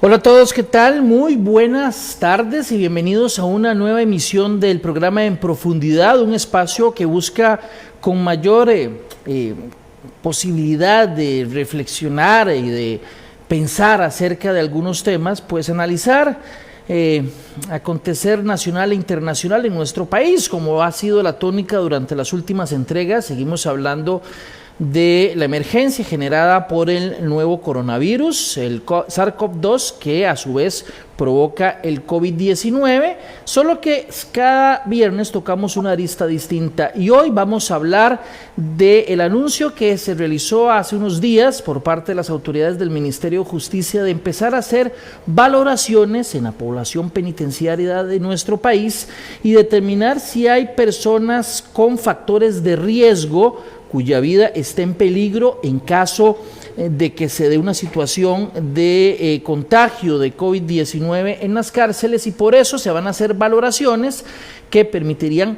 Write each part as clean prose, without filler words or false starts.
Hola a todos, ¿qué tal? Muy buenas tardes y bienvenidos a una nueva emisión del programa En Profundidad, un espacio que busca con mayor posibilidad de reflexionar y de pensar acerca de algunos temas, pues analizar acontecer nacional e internacional en nuestro país, como ha sido la tónica durante las últimas entregas. Seguimos hablando de la emergencia generada por el nuevo coronavirus, el SARS-CoV-2, que a su vez provoca el COVID-19, solo que cada viernes tocamos una arista distinta y hoy vamos a hablar del anuncio que se realizó hace unos días por parte de las autoridades del Ministerio de Justicia de empezar a hacer valoraciones en la población penitenciaria de nuestro país y determinar si hay personas con factores de riesgo cuya vida esté en peligro en caso de que se dé una situación de contagio de COVID-19 en las cárceles, y por eso se van a hacer valoraciones que permitirían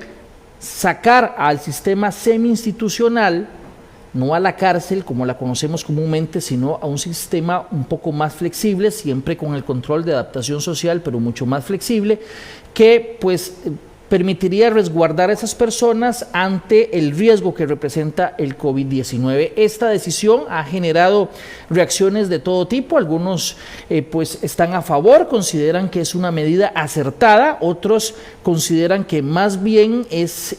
sacar al sistema semi-institucional, no a la cárcel como la conocemos comúnmente, sino a un sistema un poco más flexible, siempre con el control de adaptación social, pero mucho más flexible, que pues permitiría resguardar a esas personas ante el riesgo que representa el COVID-19. Esta decisión ha generado reacciones de todo tipo. Algunos pues están a favor, consideran que es una medida acertada, otros consideran que más bien es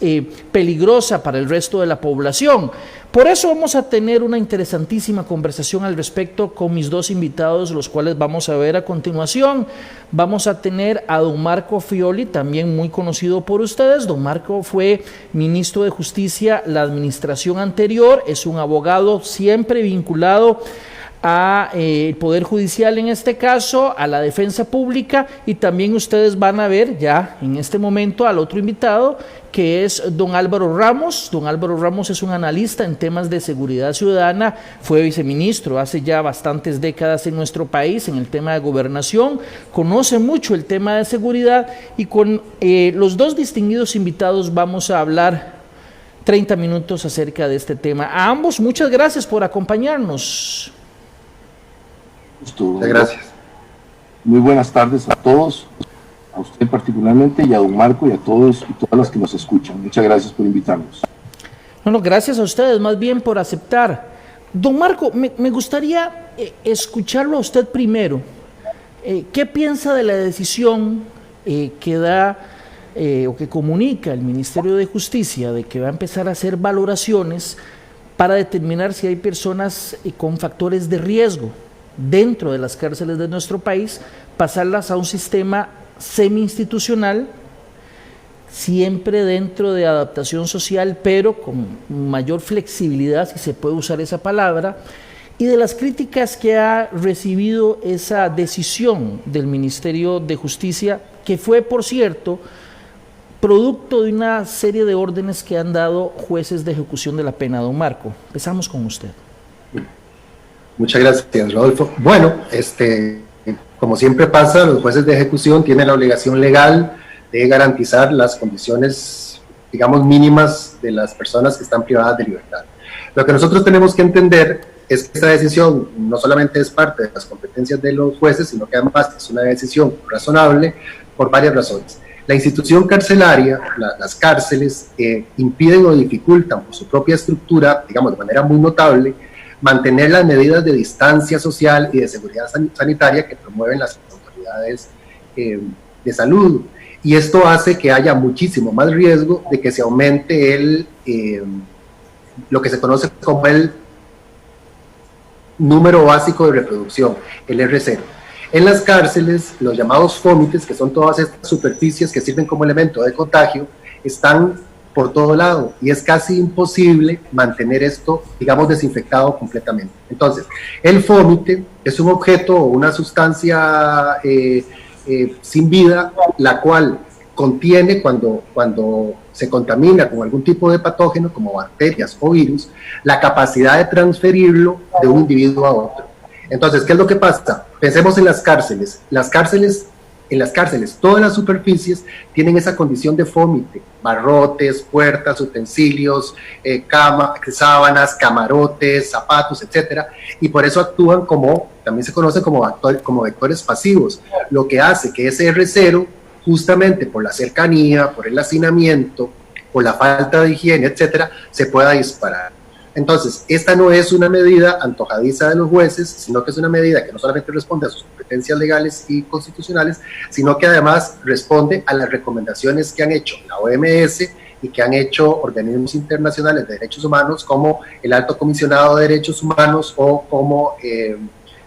peligrosa para el resto de la población. Por eso vamos a tener una interesantísima conversación al respecto con mis dos invitados, los cuales vamos a ver a continuación. Vamos a tener a don Marco Fioli, también muy conocido por ustedes. Don Marco fue ministro de Justicia la administración anterior, es un abogado siempre vinculado a el Poder Judicial, en este caso, a la defensa pública, y también ustedes van a ver ya en este momento al otro invitado, que es don Álvaro Ramos. Don Álvaro Ramos es un analista en temas de seguridad ciudadana, fue viceministro hace ya bastantes décadas en nuestro país en el tema de gobernación, conoce mucho el tema de seguridad, y con los dos distinguidos invitados vamos a hablar 30 minutos acerca de este tema. A ambos, muchas gracias por acompañarnos. Muchas gracias. Muy buenas tardes a todos, a usted particularmente y a don Marco y a todos y todas las que nos escuchan. Muchas gracias por invitarnos. No, gracias a ustedes más bien por aceptar. Don Marco, me gustaría escucharlo a usted primero. ¿Qué piensa de la decisión que da o que comunica el Ministerio de Justicia de que va a empezar a hacer valoraciones para determinar si hay personas con factores de riesgo dentro de las cárceles de nuestro país, pasarlas a un sistema semi-institucional, siempre dentro de adaptación social, pero con mayor flexibilidad, si se puede usar esa palabra, y de las críticas que ha recibido esa decisión del Ministerio de Justicia, que fue, por cierto, producto de una serie de órdenes que han dado jueces de ejecución de la pena. Don Marco, empezamos con usted. Muchas gracias, Rodolfo. Bueno, como siempre pasa, los jueces de ejecución tienen la obligación legal de garantizar las condiciones, digamos, mínimas de las personas que están privadas de libertad. Lo que nosotros tenemos que entender es que esta decisión no solamente es parte de las competencias de los jueces, sino que además es una decisión razonable por varias razones. La institución carcelaria, las cárceles, impiden o dificultan por su propia estructura, digamos, de manera muy notable, mantener las medidas de distancia social y de seguridad sanitaria que promueven las autoridades de salud. Y esto hace que haya muchísimo más riesgo de que se aumente lo que se conoce como el número básico de reproducción, el R0. En las cárceles, los llamados fómites, que son todas estas superficies que sirven como elemento de contagio, están por todo lado, y es casi imposible mantener esto, digamos, desinfectado completamente. Entonces, el fómite es un objeto o una sustancia sin vida, la cual contiene, cuando se contamina con algún tipo de patógeno, como bacterias o virus, la capacidad de transferirlo de un individuo a otro. Entonces, ¿qué es lo que pasa? Pensemos en las cárceles. Las cárceles en las cárceles, todas las superficies tienen esa condición de fómite, barrotes, puertas, utensilios, cama, sábanas, camarotes, zapatos, etcétera, y por eso actúan como, también se conoce como vectores pasivos, lo que hace que ese R0, justamente por la cercanía, por el hacinamiento, por la falta de higiene, etcétera, se pueda disparar. Entonces, esta no es una medida antojadiza de los jueces, sino que es una medida que no solamente responde a sus competencias legales y constitucionales, sino que además responde a las recomendaciones que han hecho la OMS y que han hecho organismos internacionales de derechos humanos, como el Alto Comisionado de Derechos Humanos o como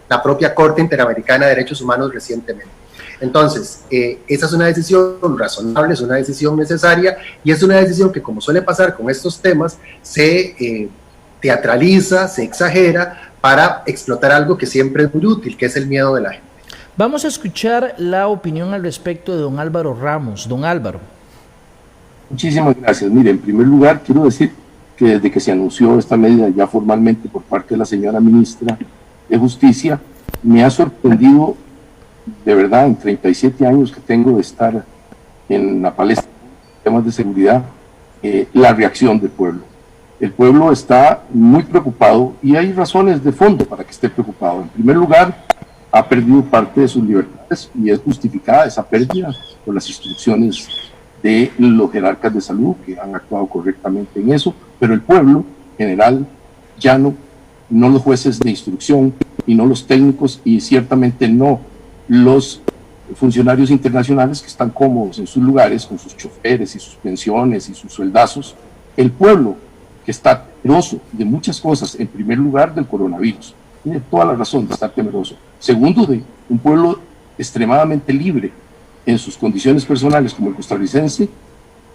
la propia Corte Interamericana de Derechos Humanos recientemente. Entonces, esa es una decisión razonable, es una decisión necesaria, y es una decisión que, como suele pasar con estos temas, se teatraliza, se exagera para explotar algo que siempre es muy útil, que es el miedo de la gente. Vamos a escuchar la opinión al respecto de don Álvaro Ramos. Don Álvaro. Muchísimas gracias. Mire, en primer lugar, quiero decir que desde que se anunció esta medida ya formalmente por parte de la señora ministra de Justicia, me ha sorprendido, de verdad, en 37 años que tengo de estar en la palestra de temas de seguridad, la reacción del pueblo. El pueblo está muy preocupado y hay razones de fondo para que esté preocupado. En primer lugar, ha perdido parte de sus libertades y es justificada esa pérdida por las instrucciones de los jerarcas de salud que han actuado correctamente en eso, pero el pueblo general, llano, no los jueces de instrucción y no los técnicos y ciertamente no los funcionarios internacionales que están cómodos en sus lugares con sus choferes y sus pensiones y sus sueldazos. El pueblo que está temeroso de muchas cosas, en primer lugar del coronavirus, tiene toda la razón de estar temeroso. Segundo, de un pueblo extremadamente libre en sus condiciones personales como el costarricense,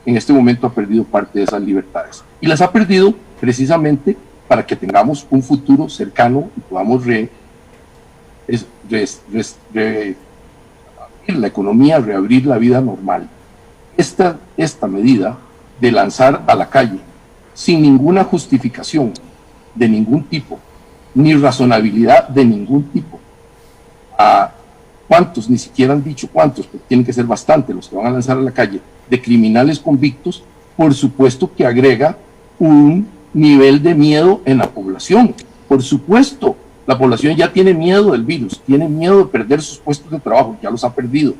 en este momento ha perdido parte de esas libertades. Y las ha perdido precisamente para que tengamos un futuro cercano y podamos reabrir la economía, reabrir la vida normal. Esta medida de lanzar a la calle sin ninguna justificación de ningún tipo, ni razonabilidad de ningún tipo, a cuántos, ni siquiera han dicho cuántos, pero tienen que ser bastantes los que van a lanzar a la calle, de criminales convictos, por supuesto que agrega un nivel de miedo en la población. Por supuesto, la población ya tiene miedo del virus, tiene miedo de perder sus puestos de trabajo, ya los ha perdido,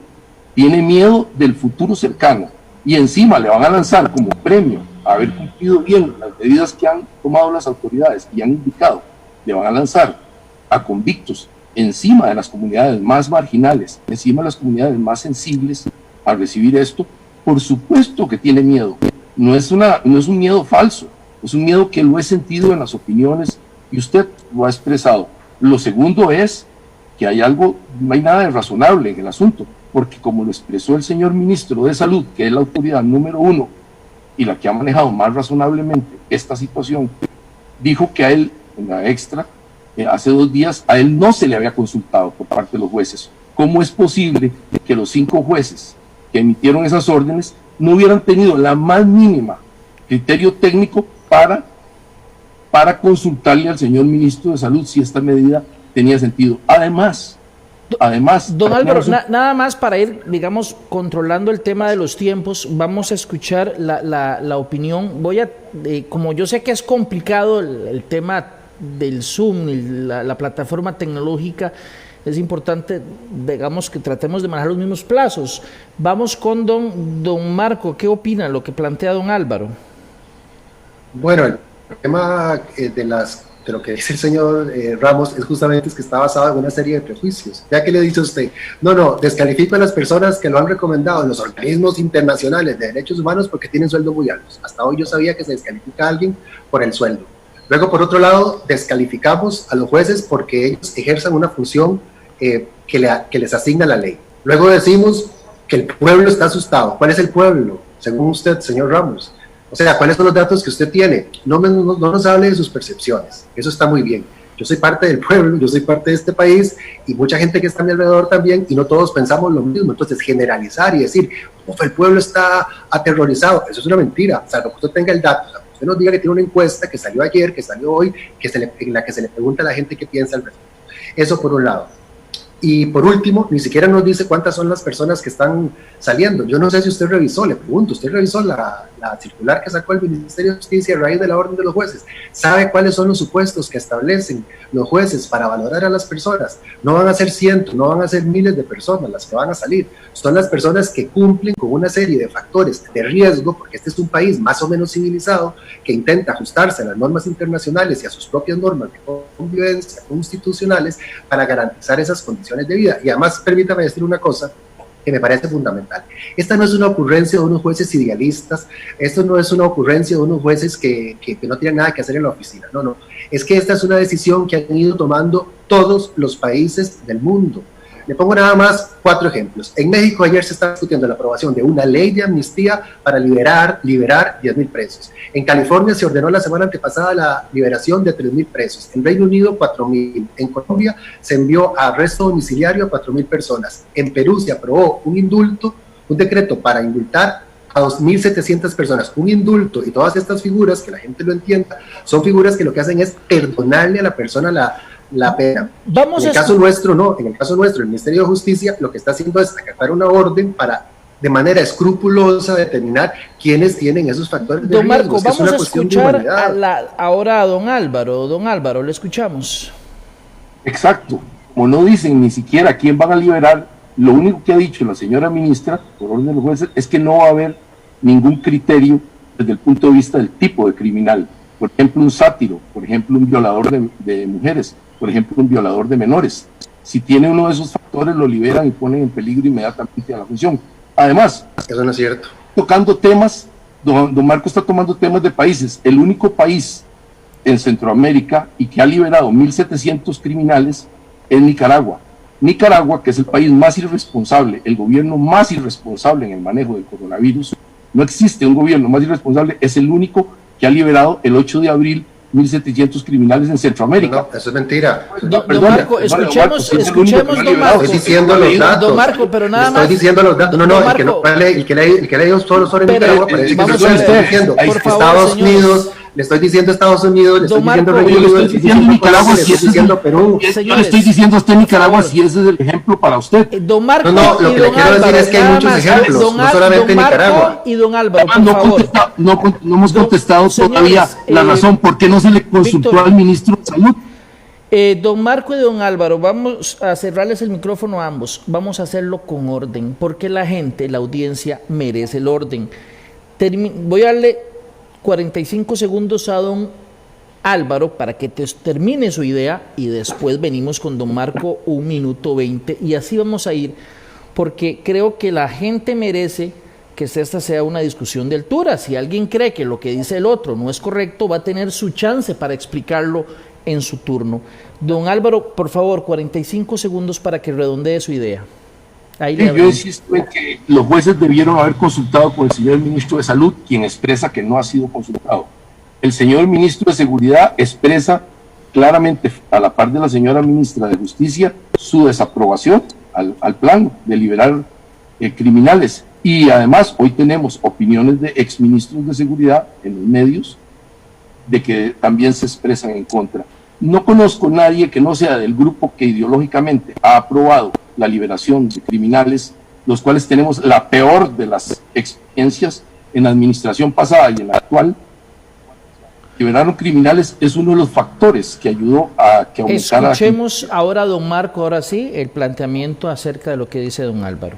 tiene miedo del futuro cercano, y encima le van a lanzar como premio a haber cumplido bien las medidas que han tomado las autoridades y han indicado, le van a lanzar a convictos encima de las comunidades más marginales, encima de las comunidades más sensibles a recibir esto. Por supuesto que tiene miedo, no es un miedo falso, es un miedo que lo he sentido en las opiniones y usted lo ha expresado. Lo segundo es que hay algo, no hay nada de razonable en el asunto, porque como lo expresó el señor ministro de Salud, que es la autoridad número 1 y la que ha manejado más razonablemente esta situación, dijo que a él, en la extra, hace 2 días, a él no se le había consultado por parte de los jueces. ¿Cómo es posible que los 5 jueces que emitieron esas órdenes no hubieran tenido la más mínima criterio técnico para consultarle al señor ministro de Salud si esta medida tenía sentido? Además, don Álvaro, nada más para ir, digamos, controlando el tema de los tiempos, vamos a escuchar la opinión. Como yo sé que es complicado el tema del Zoom y la plataforma tecnológica, es importante, digamos, que tratemos de manejar los mismos plazos. Vamos con don Marco. ¿Qué opina lo que plantea don Álvaro? Bueno, el tema de lo que dice el señor Ramos es justamente que está basado en una serie de prejuicios. Ya que le dice usted, no, descalifico a las personas que lo han recomendado en los organismos internacionales de derechos humanos porque tienen sueldos muy altos. Hasta hoy yo sabía que se descalifica a alguien por el sueldo. Luego, por otro lado, descalificamos a los jueces porque ellos ejerzan una función que les asigna la ley. Luego decimos que el pueblo está asustado. ¿Cuál es el pueblo, según usted, señor Ramos? O sea, ¿cuáles son los datos que usted tiene? No nos hable de sus percepciones. Eso está muy bien. Yo soy parte del pueblo, yo soy parte de este país y mucha gente que está a mi alrededor también, y no todos pensamos lo mismo. Entonces, generalizar y decir, el pueblo está aterrorizado, eso es una mentira. O sea, que usted tenga el dato, usted nos diga que tiene una encuesta que salió ayer, que salió hoy, en la que se le pregunta a la gente qué piensa al respecto. Eso por un lado. Y por último, ni siquiera nos dice cuántas son las personas que están saliendo. Yo no sé si usted revisó, le pregunto, ¿usted revisó la circular que sacó el Ministerio de Justicia a raíz de la orden de los jueces? ¿Sabe cuáles son los supuestos que establecen los jueces para valorar a las personas? No van a ser cientos, no van a ser miles de personas las que van a salir. Son las personas que cumplen con una serie de factores de riesgo, porque este es un país más o menos civilizado que intenta ajustarse a las normas internacionales y a sus propias normas de convivencia constitucionales para garantizar esas condiciones de vida. Y además, permítame decir una cosa que me parece fundamental. Esta no es una ocurrencia de unos jueces idealistas, esto no es una ocurrencia de unos jueces que no tienen nada que hacer en la oficina, no, es que esta es una decisión que han ido tomando todos los países del mundo. Le pongo nada más 4 ejemplos. En México ayer se está discutiendo la aprobación de una ley de amnistía para liberar 10,000 presos. En California se ordenó la semana antepasada la liberación de 3,000 presos. En Reino Unido 4,000. En Colombia se envió a arresto domiciliario a 4,000 personas. En Perú se aprobó un indulto, un decreto para indultar a 2,700 personas. Un indulto y todas estas figuras, que la gente lo entienda, son figuras que lo que hacen es perdonarle a la persona la pena. En el caso nuestro, no, en el caso nuestro, el Ministerio de Justicia lo que está haciendo es acatar una orden para de manera escrupulosa determinar quiénes tienen esos factores de riesgo. Don Marco, es vamos a escuchar ahora a don Álvaro. Don Álvaro, le escuchamos. Exacto, como no dicen ni siquiera quién van a liberar, lo único que ha dicho la señora ministra, por orden de los jueces, es que no va a haber ningún criterio desde el punto de vista del tipo de criminal. Por ejemplo, un sátiro, por ejemplo, un violador de mujeres, por ejemplo, un violador de menores. Si tiene uno de esos factores, lo liberan y ponen en peligro inmediatamente a la función. Además, eso no es cierto. Tocando temas, don Marco está tomando temas de países. El único país en Centroamérica y que ha liberado 1,700 criminales es Nicaragua. Nicaragua, que es el país más irresponsable, el gobierno más irresponsable en el manejo del coronavirus. No existe un gobierno más irresponsable, es el único que ha liberado el 8 de abril 1,700 criminales en Centroamérica. No, eso es mentira. Don Marco, escuchemos, don Marco. Estoy diciendo los datos. Don Marco, pero nada más. Estoy diciendo los datos. No, el que le dio solo sobre Nicaragua, parece que estoy diciendo Estados Unidos. Le estoy diciendo Estados Unidos, le estoy diciendo Reino Unido, le estoy diciendo Nicaragua, le estoy diciendo Perú. Yo le estoy diciendo a usted Nicaragua si ese es el ejemplo para usted. Don Marco, no, lo que le quiero decir es que hay muchos ejemplos, no solamente Nicaragua. Y don Álvaro, por favor. No hemos contestado todavía la razón por qué no se le consultó al ministro de Salud. Don Marco y don Álvaro, vamos a cerrarles el micrófono a ambos. Vamos a hacerlo con orden, porque la gente, la audiencia, merece el orden. Voy a darle 45 segundos a don Álvaro para que termine su idea y después venimos con don Marco 1 minuto 20 y así vamos a ir, porque creo que la gente merece que esta sea una discusión de altura. Si alguien cree que lo que dice el otro no es correcto, va a tener su chance para explicarlo en su turno. Don Álvaro, por favor, 45 segundos para que redondee su idea. Yo insisto en que los jueces debieron haber consultado con el señor ministro de Salud, quien expresa que no ha sido consultado. El señor ministro de Seguridad expresa claramente, a la par de la señora ministra de Justicia, su desaprobación al plan de liberar criminales. Y además, hoy tenemos opiniones de exministros de Seguridad en los medios de que también se expresan en contra. No conozco a nadie que no sea del grupo que ideológicamente ha aprobado la liberación de criminales, los cuales tenemos la peor de las experiencias en la administración pasada y en la actual. Liberaron criminales es uno de los factores que ayudó a que aumentara. Escuchemos ahora a don Marco, ahora sí, el planteamiento acerca de lo que dice don Álvaro.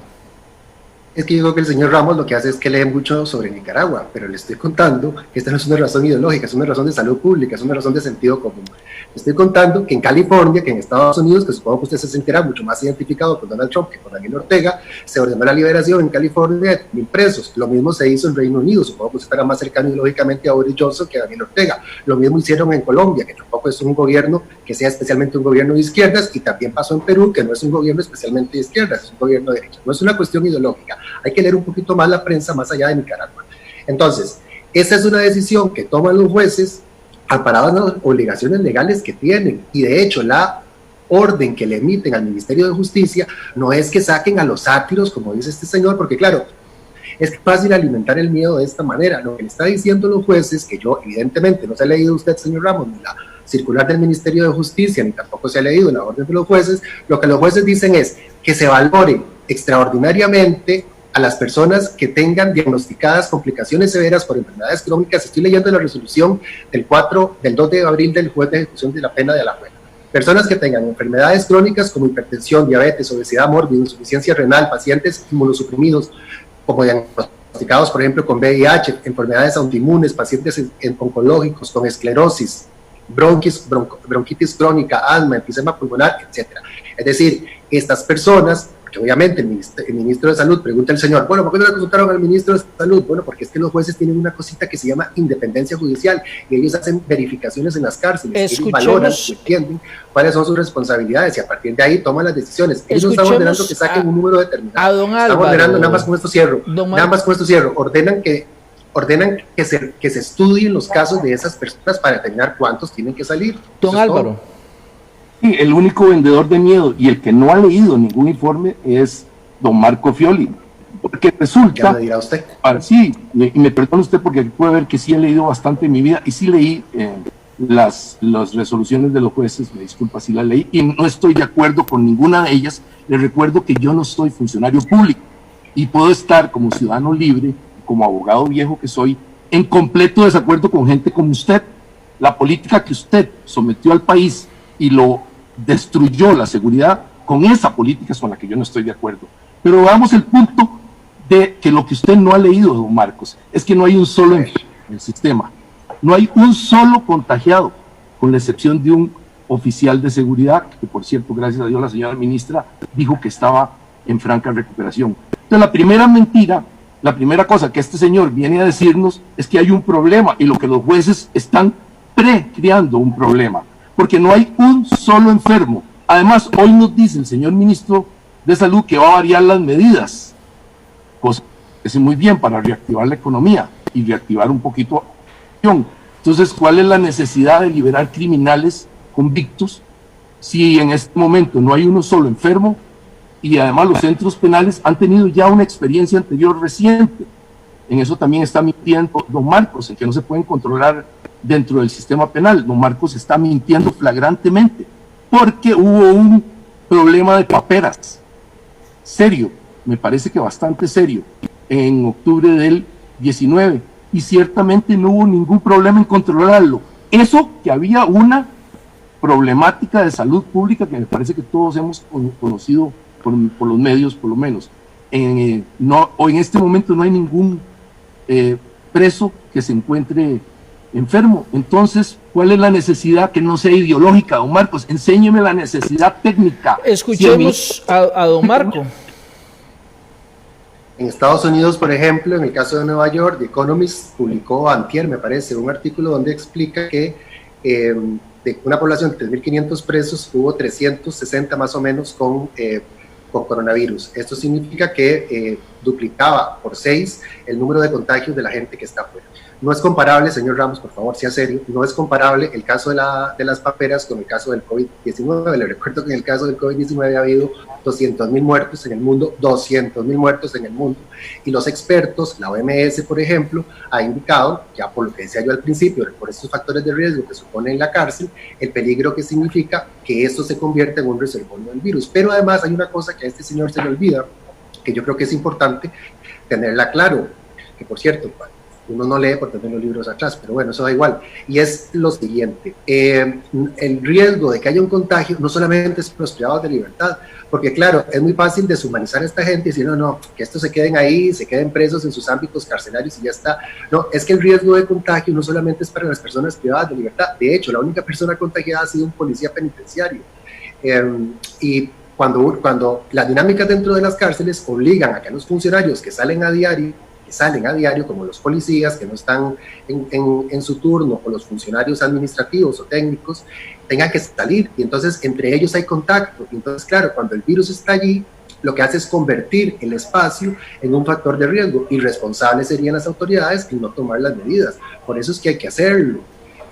Es que yo creo que el señor Ramos lo que hace es que lee mucho sobre Nicaragua, pero le estoy contando que esta no es una razón ideológica, es una razón de salud pública, es una razón de sentido común. Le estoy contando que en California, que en Estados Unidos, que supongo que usted se sentirá mucho más identificado con Donald Trump que con Daniel Ortega, se ordenó la liberación en California de 1,000 presos. Lo mismo se hizo en Reino Unido, supongo que usted estará más cercano ideológicamente a Boris Johnson que a Daniel Ortega. Lo mismo hicieron en Colombia, que tampoco es un gobierno que sea especialmente un gobierno de izquierdas, y también pasó en Perú, que no es un gobierno especialmente de izquierdas, es un gobierno de derecha. No es una cuestión ideológica. Hay que leer un poquito más la prensa más allá de Nicaragua. Entonces, esa es una decisión que toman los jueces amparados en las obligaciones legales que tienen, y de hecho la orden que le emiten al Ministerio de Justicia no es que saquen a los sátiros, como dice este señor, porque claro, es fácil alimentar el miedo de esta manera. Lo que le está diciendo los jueces, que yo evidentemente no se ha leído usted, señor Ramos, circular del Ministerio de Justicia, ni tampoco se ha leído la orden de los jueces. Lo que los jueces dicen es que se valore extraordinariamente a las personas que tengan diagnosticadas complicaciones severas por enfermedades crónicas. Estoy leyendo la resolución del 2 de abril del juez de ejecución de la pena de Alajuela. Personas que tengan enfermedades crónicas como hipertensión, diabetes, obesidad mórbida, insuficiencia renal, pacientes inmunosuprimidos, como diagnosticados, por ejemplo, con VIH, enfermedades autoinmunes, pacientes oncológicos, con esclerosis, bronquitis crónica, asma, enfisema pulmonar, etc. Es decir, estas personas, porque obviamente el ministro de Salud pregunta al señor, bueno, ¿por qué no le consultaron al ministro de Salud? Bueno, porque es que los jueces tienen una cosita que se llama independencia judicial y ellos hacen verificaciones en las cárceles, ellos valoran, entienden cuáles son sus responsabilidades y a partir de ahí toman las decisiones. Ellos no están ordenando que saquen un número determinado. Están ordenando, nada más con esto cierro, ordenan que se estudien los casos de esas personas para determinar cuántos tienen que salir. Don Álvaro. Sí, el único vendedor de miedo y el que no ha leído ningún informe es don Marco Fioli, porque resulta, ya me dirá usted. Sí, y me perdona usted porque puede ver que sí he leído bastante en mi vida y sí leí las resoluciones de los jueces, me disculpa si las leí y no estoy de acuerdo con ninguna de ellas. Les recuerdo que yo no soy funcionario público y puedo estar como ciudadano libre, como abogado viejo que soy, en completo desacuerdo con gente como usted. La política que usted sometió al país y lo destruyó la seguridad, con esa política es con la que yo no estoy de acuerdo. Pero veamos el punto de que lo que usted no ha leído, don Marcos, es que no hay un solo en el sistema, no hay un solo contagiado, con la excepción de un oficial de seguridad, que por cierto, gracias a Dios, la señora ministra dijo que estaba en franca recuperación. Entonces la primera mentira, la primera cosa que este señor viene a decirnos es que hay un problema y lo que los jueces están pre-creando un problema, porque no hay un solo enfermo. Además, hoy nos dice el señor ministro de Salud que va a variar las medidas, cosa que es muy bien para reactivar la economía y reactivar un poquito la acción. Entonces, ¿cuál es la necesidad de liberar criminales convictos si en este momento no hay uno solo enfermo y además los centros penales han tenido ya una experiencia anterior reciente? En eso también está mintiendo don Marcos, en que no se pueden controlar dentro del sistema penal. Don Marcos está mintiendo flagrantemente, porque hubo un problema de paperas, serio, me parece que bastante serio, en octubre del 19, y ciertamente no hubo ningún problema en controlarlo. Eso que había una problemática de salud pública que me parece que todos hemos conocido por los medios, por lo menos. Hoy en este momento no hay ningún preso que se encuentre enfermo. Entonces, ¿cuál es la necesidad que no sea ideológica, don Marcos? Enséñeme la necesidad técnica. Escuchemos a don Marco. En Estados Unidos, por ejemplo, en el caso de Nueva York, The Economist publicó antier, me parece, un artículo donde explica que de una población de 3.500 presos, hubo 360 más o menos con coronavirus. Esto significa que duplicaba por 6 el número de contagios de la gente que está afuera. No es comparable, señor Ramos, por favor, sea serio, no es comparable el caso de las paperas con el caso del COVID-19. Le recuerdo que en el caso del COVID-19 ha habido 200.000 muertos en el mundo, 200.000 muertos en el mundo, y los expertos, la OMS, por ejemplo, ha indicado, ya por lo que decía yo al principio, por estos factores de riesgo que supone en la cárcel, el peligro que significa que esto se convierta en un reservorio del virus. Pero además hay una cosa que a este señor se le olvida, que yo creo que es importante tenerla claro, que por cierto, uno no lee por tener los libros atrás, pero bueno, eso da igual, y es lo siguiente: el riesgo de que haya un contagio no solamente es para los privados de libertad, porque claro, es muy fácil deshumanizar a esta gente y decir, no, que estos se queden ahí, se queden presos en sus ámbitos carcelarios y ya está. No, es que el riesgo de contagio no solamente es para las personas privadas de libertad. De hecho, la única persona contagiada ha sido un policía penitenciario, y cuando las dinámicas dentro de las cárceles obligan a que los funcionarios que salen a diario, como los policías que no están en su turno, o los funcionarios administrativos o técnicos, tengan que salir, y entonces entre ellos hay contacto. Y entonces, claro, cuando el virus está allí, lo que hace es convertir el espacio en un factor de riesgo, y responsables serían las autoridades en no tomar las medidas. Por eso es que hay que hacerlo.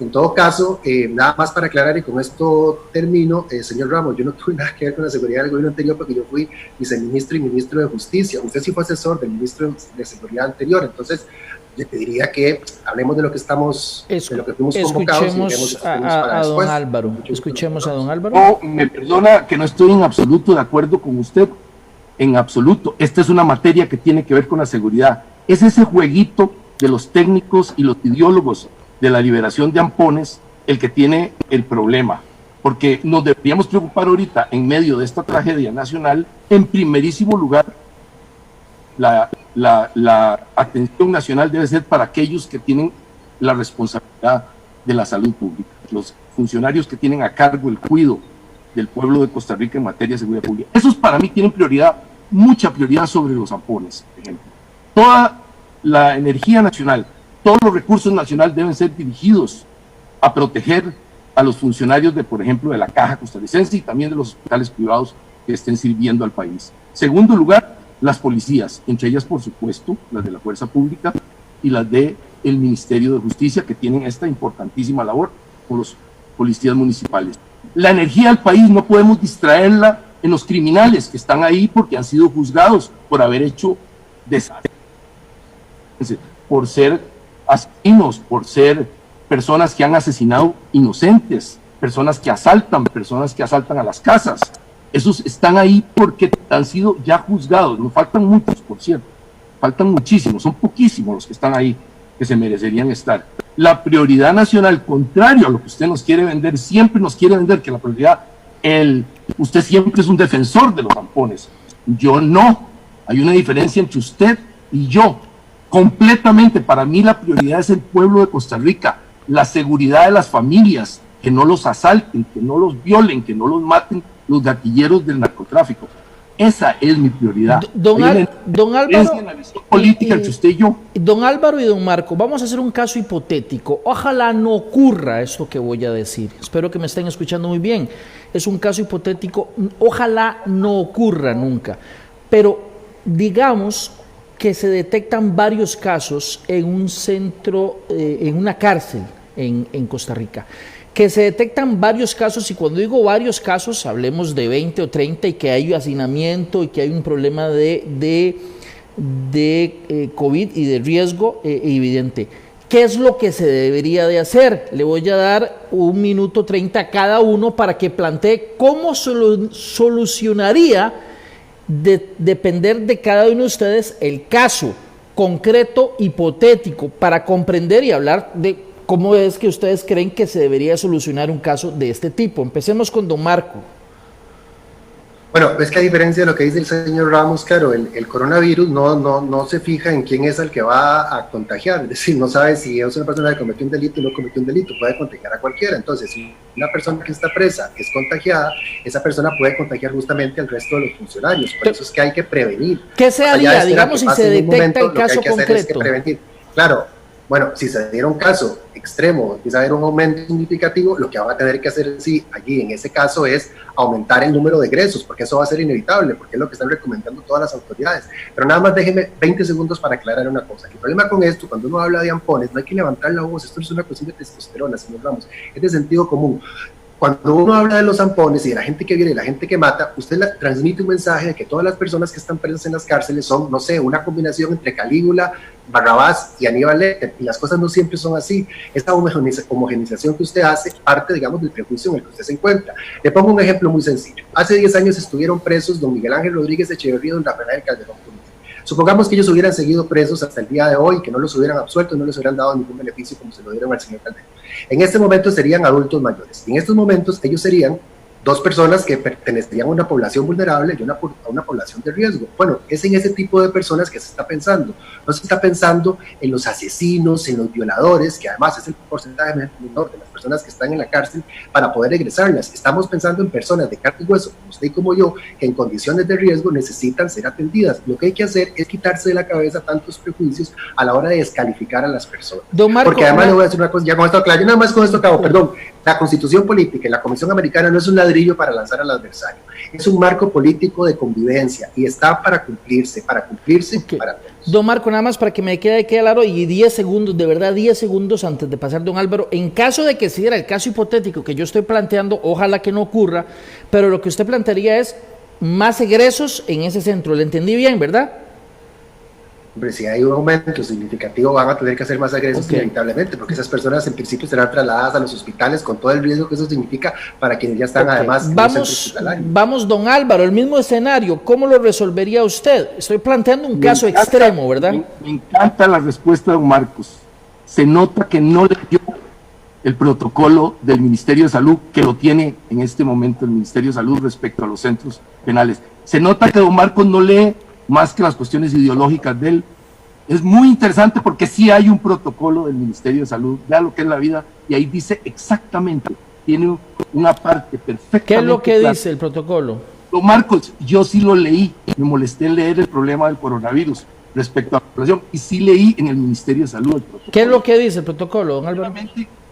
En todo caso, nada más para aclarar, y con esto termino, señor Ramos, yo no tuve nada que ver con la seguridad del gobierno anterior, porque yo fui viceministro y ministro de Justicia. Usted sí fue asesor del ministro de Seguridad anterior. Entonces, le pediría que hablemos de lo que estamos, de lo que fuimos convocados. Escuchemos a don Álvaro. Escuchemos a don Álvaro. No, me perdona que no estoy en absoluto de acuerdo con usted. En absoluto. Esta es una materia que tiene que ver con la seguridad. Es ese jueguito de los técnicos y los ideólogos de la liberación de ampones el que tiene el problema. Porque nos deberíamos preocupar ahorita, en medio de esta tragedia nacional, en primerísimo lugar, la atención nacional debe ser para aquellos que tienen la responsabilidad de la salud pública, los funcionarios que tienen a cargo el cuidado del pueblo de Costa Rica en materia de seguridad pública. Esos para mí tienen prioridad, mucha prioridad sobre los ampones, por ejemplo. Toda la energía nacional, todos los recursos nacionales deben ser dirigidos a proteger a los funcionarios de, por ejemplo, de la Caja Costarricense y también de los hospitales privados que estén sirviendo al país. Segundo lugar, las policías, entre ellas, por supuesto, las de la Fuerza Pública y las del Ministerio de Justicia, que tienen esta importantísima labor con los policías municipales. La energía del país no podemos distraerla en los criminales que están ahí porque han sido juzgados por haber hecho desastres, por ser asesinos, por ser personas que han asesinado inocentes, personas que asaltan a las casas. Esos están ahí porque han sido ya juzgados. Nos faltan muchos, por cierto. Faltan muchísimos, son poquísimos los que están ahí que se merecerían estar. La prioridad nacional, contrario a lo que usted nos quiere vender, siempre nos quiere vender que la prioridad, usted siempre es un defensor de los ampones. Yo no. Hay una diferencia entre usted y yo. Completamente, para mí la prioridad es el pueblo de Costa Rica, la seguridad de las familias, que no los asalten, que no los violen, que no los maten los gatilleros del narcotráfico. Esa es mi prioridad. Don Álvaro, en la visión política entre usted y yo. Don Álvaro y don Marco, vamos a hacer un caso hipotético. Ojalá no ocurra esto que voy a decir. Espero que me estén escuchando muy bien. Es un caso hipotético. Ojalá no ocurra nunca. Pero digamos que se detectan varios casos en un centro, en una cárcel en Costa Rica. Que se detectan varios casos, y cuando digo varios casos, hablemos de 20 o 30, y que hay hacinamiento y que hay un problema de COVID y de riesgo evidente. ¿Qué es lo que se debería de hacer? Le voy a dar 1 minuto 30 a cada uno para que plantee cómo solucionaría, depender de cada uno de ustedes, el caso concreto, hipotético, para comprender y hablar de cómo es que ustedes creen que se debería solucionar un caso de este tipo. Empecemos con don Marco. Bueno, es que a diferencia de lo que dice el señor Ramos, claro, el coronavirus no se fija en quién es el que va a contagiar, es decir, no sabe si es una persona que cometió un delito o no cometió un delito, puede contagiar a cualquiera. Entonces, si una persona que está presa es contagiada, esa persona puede contagiar justamente al resto de los funcionarios, por eso es que hay que prevenir. ¿Qué se haría, digamos, si se detecta el caso concreto? Claro, bueno, si se diera un caso extremo, empieza a haber un aumento significativo, lo que van a tener que hacer allí en ese caso es aumentar el número de egresos, porque eso va a ser inevitable, porque es lo que están recomendando todas las autoridades. Pero nada más déjeme 20 segundos para aclarar una cosa. El problema con esto, cuando uno habla de ampones, no hay que levantar la voz, esto no es una cuestión de testosterona, señor Ramos, es de sentido común. Cuando uno habla de los zampones y de la gente que viene y la gente que mata, usted transmite un mensaje de que todas las personas que están presas en las cárceles son, no sé, una combinación entre Calígula, Barrabás y Aníbal Lecter, y las cosas no siempre son así. Esta homogenización que usted hace parte, digamos, del prejuicio en el que usted se encuentra. Le pongo un ejemplo muy sencillo. Hace 10 años estuvieron presos don Miguel Ángel Rodríguez Echeverría y don Rafael Calderón. Supongamos que ellos hubieran seguido presos hasta el día de hoy, que no los hubieran absuelto, no les hubieran dado ningún beneficio como se lo dieron al señor Calderón. En este momento serían adultos mayores. Y en estos momentos ellos serían 2 personas que pertenecerían a una población vulnerable y a una población de riesgo. Bueno, es en ese tipo de personas que se está pensando. No se está pensando en los asesinos, en los violadores, que además es el porcentaje menor de las personas que están en la cárcel para poder egresarlas. Estamos pensando en personas de carne y hueso, como usted y como yo, que en condiciones de riesgo necesitan ser atendidas. Lo que hay que hacer es quitarse de la cabeza tantos prejuicios a la hora de descalificar a las personas. Don Marco, porque además le voy a decir una cosa, ya con esto claro, yo nada más con esto acabo, perdón. La Constitución Política y la Comisión Americana no es un ladrillo para lanzar al adversario, es un marco político de convivencia y está para cumplirse okay. Para todos. Don Marco, nada más para que me quede claro, y 10 segundos, de verdad 10 segundos antes de pasar don Álvaro, en caso de que se diera el caso hipotético que yo estoy planteando, ojalá que no ocurra, pero lo que usted plantearía es más egresos en ese centro, ¿le entendí bien, verdad? Hombre, si hay un aumento significativo van a tener que hacer más agresos inevitablemente, porque esas personas en principio serán trasladadas a los hospitales con todo el riesgo que eso significa para quienes ya están además en los centros hospitalarios. Vamos, don Álvaro, el mismo escenario, ¿cómo lo resolvería usted? Estoy planteando un caso extremo, ¿verdad? Me encanta la respuesta de don Marcos. Se nota que no leyó el protocolo del Ministerio de Salud, que lo tiene en este momento el Ministerio de Salud respecto a los centros penales. Se nota que don Marcos no lee más que las cuestiones ideológicas de él. Es muy interesante porque sí hay un protocolo del Ministerio de Salud, vea lo que es la vida, y ahí dice exactamente, tiene una parte perfectamente. ¿Qué es lo que clara. dice el protocolo? Don Marcos, yo sí lo leí, me molesté en leer el problema del coronavirus respecto a la población, y sí leí en el Ministerio de Salud el protocolo. ¿Qué es lo que dice el protocolo, don Álvaro?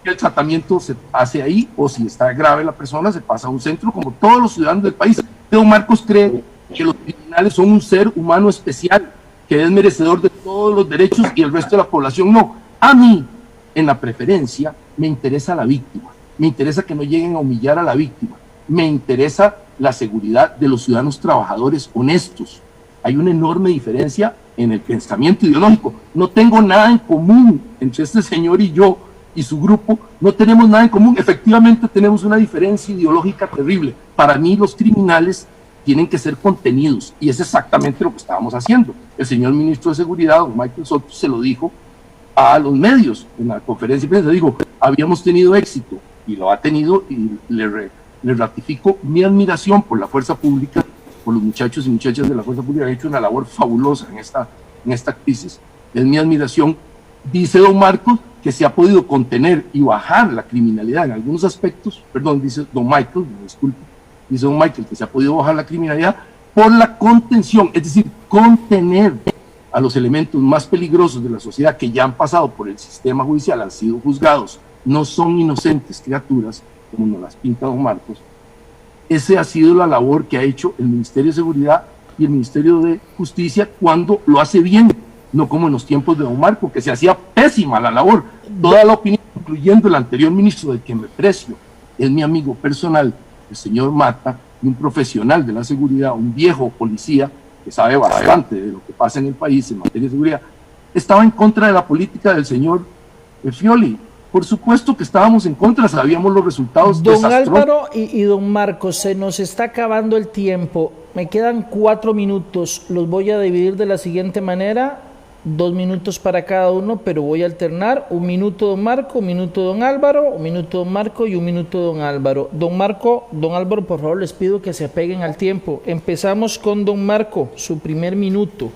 El tratamiento se hace ahí, o si está grave la persona, se pasa a un centro como todos los ciudadanos del país. Don Marcos cree que los criminales son un ser humano especial, que es merecedor de todos los derechos y el resto de la población no. A mí, en la preferencia, me interesa la víctima, me interesa que no lleguen a humillar a la víctima, me interesa la seguridad de los ciudadanos trabajadores honestos. Hay una enorme diferencia en el pensamiento ideológico. No tengo nada en común entre este señor y yo, y su grupo, no tenemos nada en común. Efectivamente tenemos una diferencia ideológica terrible. Para mí los criminales tienen que ser contenidos, y es exactamente lo que estábamos haciendo. El señor ministro de Seguridad, don Michael Soto, se lo dijo a los medios en la conferencia de prensa, digo, habíamos tenido éxito, y lo ha tenido, y le ratifico mi admiración por la fuerza pública, por los muchachos y muchachas de la fuerza pública, han hecho una labor fabulosa en esta crisis, es mi admiración. Dice don Marcos que se ha podido contener y bajar la criminalidad en algunos aspectos, perdón, dice don Michael, disculpe, dice don Michael que se ha podido bajar la criminalidad por la contención, es decir, contener a los elementos más peligrosos de la sociedad que ya han pasado por el sistema judicial, han sido juzgados, no son inocentes criaturas, como nos las pinta don Marcos. Esa ha sido la labor que ha hecho el Ministerio de Seguridad y el Ministerio de Justicia cuando lo hace bien, no como en los tiempos de don Marco, que se hacía pésima la labor. Toda la opinión, incluyendo el anterior ministro, del que me precio, es mi amigo personal, el señor Mata, y un profesional de la seguridad, un viejo policía que sabe bastante de lo que pasa en el país en materia de seguridad, estaba en contra de la política del señor Fioli. Por supuesto que estábamos en contra, sabíamos los resultados don desastrosos. Álvaro y don Marcos, se nos está acabando el tiempo, me quedan 4 minutos, los voy a dividir de la siguiente manera: 2 minutos para cada uno, pero voy a alternar: 1 minuto don Marco, 1 minuto don Álvaro, 1 minuto don Marco y 1 minuto don Álvaro. Don Marco, don Álvaro, por favor les pido que se apeguen al tiempo. Empezamos con don Marco, su primer minuto.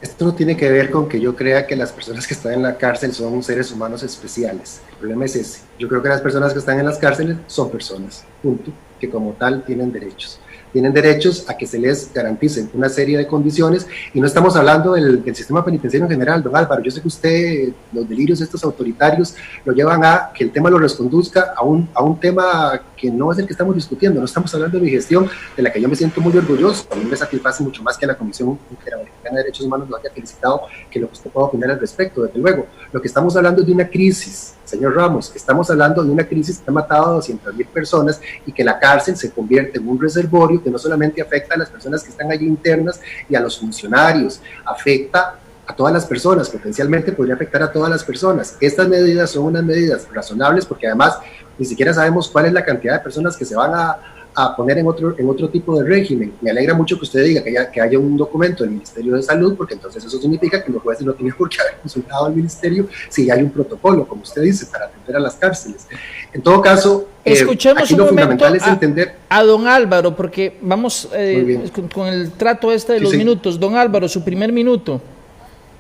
Esto no tiene que ver con que yo crea que las personas que están en la cárcel son seres humanos especiales. El problema es ese. Yo creo que las personas que están en las cárceles son personas, punto, que como tal tienen derechos. Tienen derechos a que se les garanticen una serie de condiciones, y no estamos hablando del sistema penitenciario en general, don Álvaro. Yo sé que usted, los delirios estos autoritarios lo llevan a que el tema lo reconduzca a un tema que no es el que estamos discutiendo. No estamos hablando de mi gestión, de la que yo me siento muy orgulloso. A mí me satisface mucho más que la Comisión Interamericana de Derechos Humanos lo haya felicitado, que lo que usted pueda opinar al respecto. Desde luego, lo que estamos hablando es de una crisis, señor Ramos, estamos hablando de una crisis que ha matado a 200,000 personas, y que la cárcel se convierte en un reservorio que no solamente afecta a las personas que están allí internas y a los funcionarios, afecta a todas las personas, potencialmente podría afectar a todas las personas. Estas medidas son unas medidas razonables, porque además ni siquiera sabemos cuál es la cantidad de personas que se van a poner en otro tipo de régimen. Me alegra mucho que usted diga que haya un documento del Ministerio de Salud, porque entonces eso significa que los jueces no tienen por qué haber consultado al Ministerio si ya hay un protocolo, como usted dice, para atender a las cárceles. En todo caso, escuchemos aquí un lo momento fundamental es entender a don Álvaro, porque vamos con el trato este de los minutos. Don Álvaro, su primer minuto.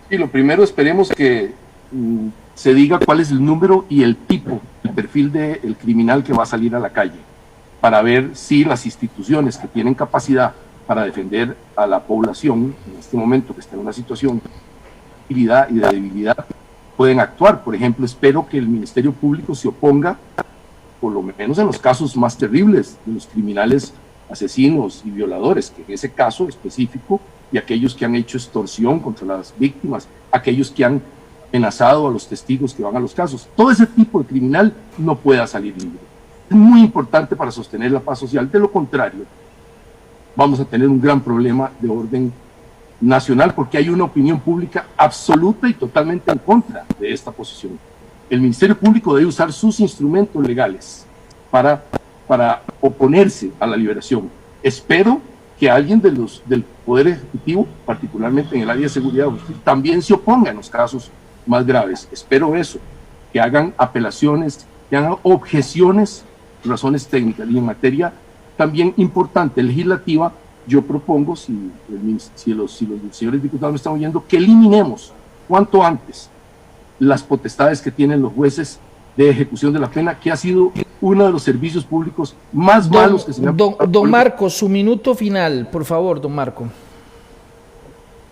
Y lo primero, esperemos que se diga cuál es el número y el tipo, el perfil del criminal que va a salir a la calle, para ver si las instituciones que tienen capacidad para defender a la población en este momento que está en una situación de debilidad y de debilidad pueden actuar. Por ejemplo, espero que el Ministerio Público se oponga, por lo menos en los casos más terribles de los criminales asesinos y violadores, que en ese caso específico, y aquellos que han hecho extorsión contra las víctimas, aquellos que han amenazado a los testigos que van a los casos. Todo ese tipo de criminal no pueda salir libre. Es muy importante para sostener la paz social. De lo contrario, vamos a tener un gran problema de orden nacional, porque hay una opinión pública absoluta y totalmente en contra de esta posición. El Ministerio Público debe usar sus instrumentos legales para oponerse a la liberación. Espero que alguien del Poder Ejecutivo, particularmente en el área de seguridad y justicia, también se oponga en los casos más graves. Espero eso, que hagan apelaciones, que hagan objeciones, razones técnicas. Y en materia también importante legislativa, yo propongo, si los señores diputados me están oyendo, que eliminemos cuanto antes las potestades que tienen los jueces de ejecución de la pena, que ha sido uno de los servicios públicos más malos que se me han... Don Marco, su minuto final, por favor, don Marco.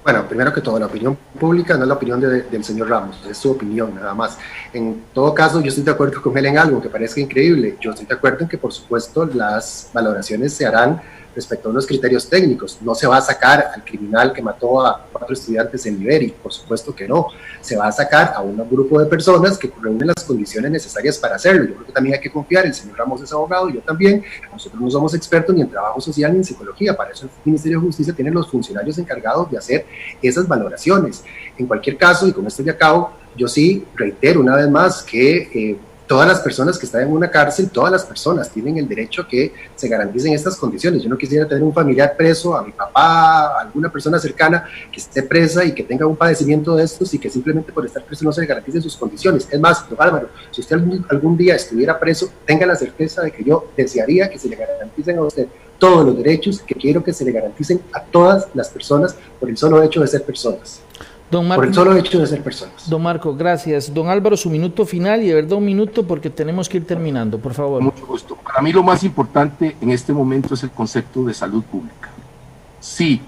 Bueno, primero que todo, la opinión pública no es la opinión del señor Ramos, es su opinión nada más. En todo caso, yo estoy de acuerdo con él en algo que parezca increíble. Yo estoy de acuerdo en que, por supuesto, las valoraciones se harán respecto a unos criterios técnicos. No se va a sacar al criminal que mató a 4 estudiantes en Liberi, por supuesto que no. Se va a sacar a un grupo de personas que reúnen las condiciones necesarias para hacerlo. Yo creo que también hay que confiar, el señor Ramos es abogado, yo también. Nosotros no somos expertos ni en trabajo social ni en psicología, para eso el Ministerio de Justicia tiene los funcionarios encargados de hacer esas valoraciones. En cualquier caso, y con esto ya acabo, yo sí reitero una vez más que todas las personas que están en una cárcel, todas las personas tienen el derecho a que se garanticen estas condiciones. Yo no quisiera tener un familiar preso, a mi papá, a alguna persona cercana que esté presa y que tenga un padecimiento de estos y que simplemente por estar preso no se le garanticen sus condiciones. Es más, don Álvaro, si usted algún día estuviera preso, tenga la certeza de que yo desearía que se le garanticen a usted todos los derechos que quiero que se le garanticen a todas las personas por el solo hecho de ser personas. Don Marco, por el solo hecho de ser personas. Don Marco, gracias. Don Álvaro, su minuto final y de verdad un minuto porque tenemos que ir terminando, por favor. Mucho gusto. Para mí lo más importante en este momento es el concepto de salud pública. Sí,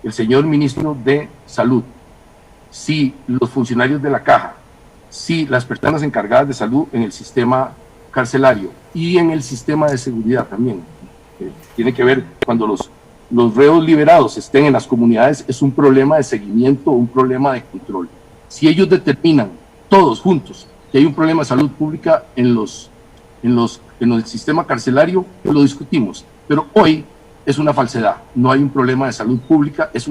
el señor ministro de Salud, sí, los funcionarios de la Caja, sí, las personas encargadas de salud en el sistema carcelario y en el sistema de seguridad también. Tiene que ver cuando los reos liberados estén en las comunidades, es un problema de seguimiento, un problema de control. Si ellos determinan, todos juntos, que hay un problema de salud pública en el sistema carcelario, lo discutimos. Pero hoy es una falsedad, no hay un problema de salud pública, es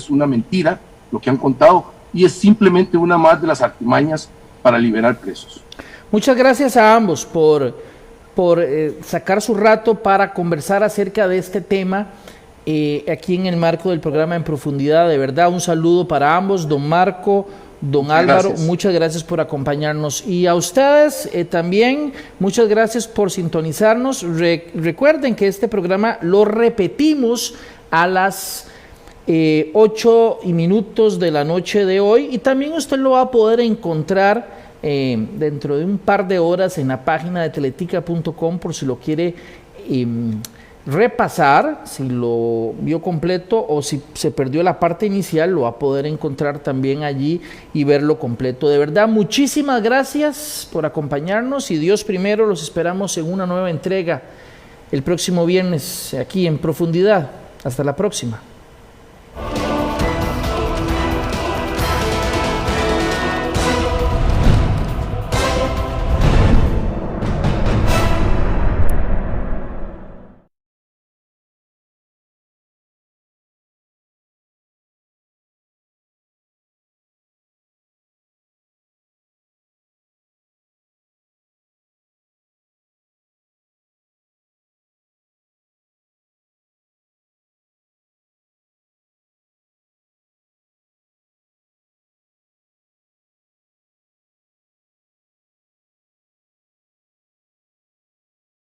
una mentira lo que han contado y es simplemente una más de las artimañas para liberar presos. Muchas gracias a ambos por sacar su rato para conversar acerca de este tema. Aquí en el marco del programa En Profundidad. De verdad, un saludo para ambos, don Marco, don Álvaro, gracias. Muchas gracias por acompañarnos y a ustedes también, muchas gracias por sintonizarnos. Recuerden que este programa lo repetimos a las 8:00 de la noche de hoy y también usted lo va a poder encontrar dentro de un par de horas en la página de teletica.com por si lo quiere repasar, si lo vio completo o si se perdió la parte inicial, lo va a poder encontrar también allí y verlo completo. De verdad, muchísimas gracias por acompañarnos y Dios primero, los esperamos en una nueva entrega el próximo viernes aquí en Profundidad. Hasta la próxima.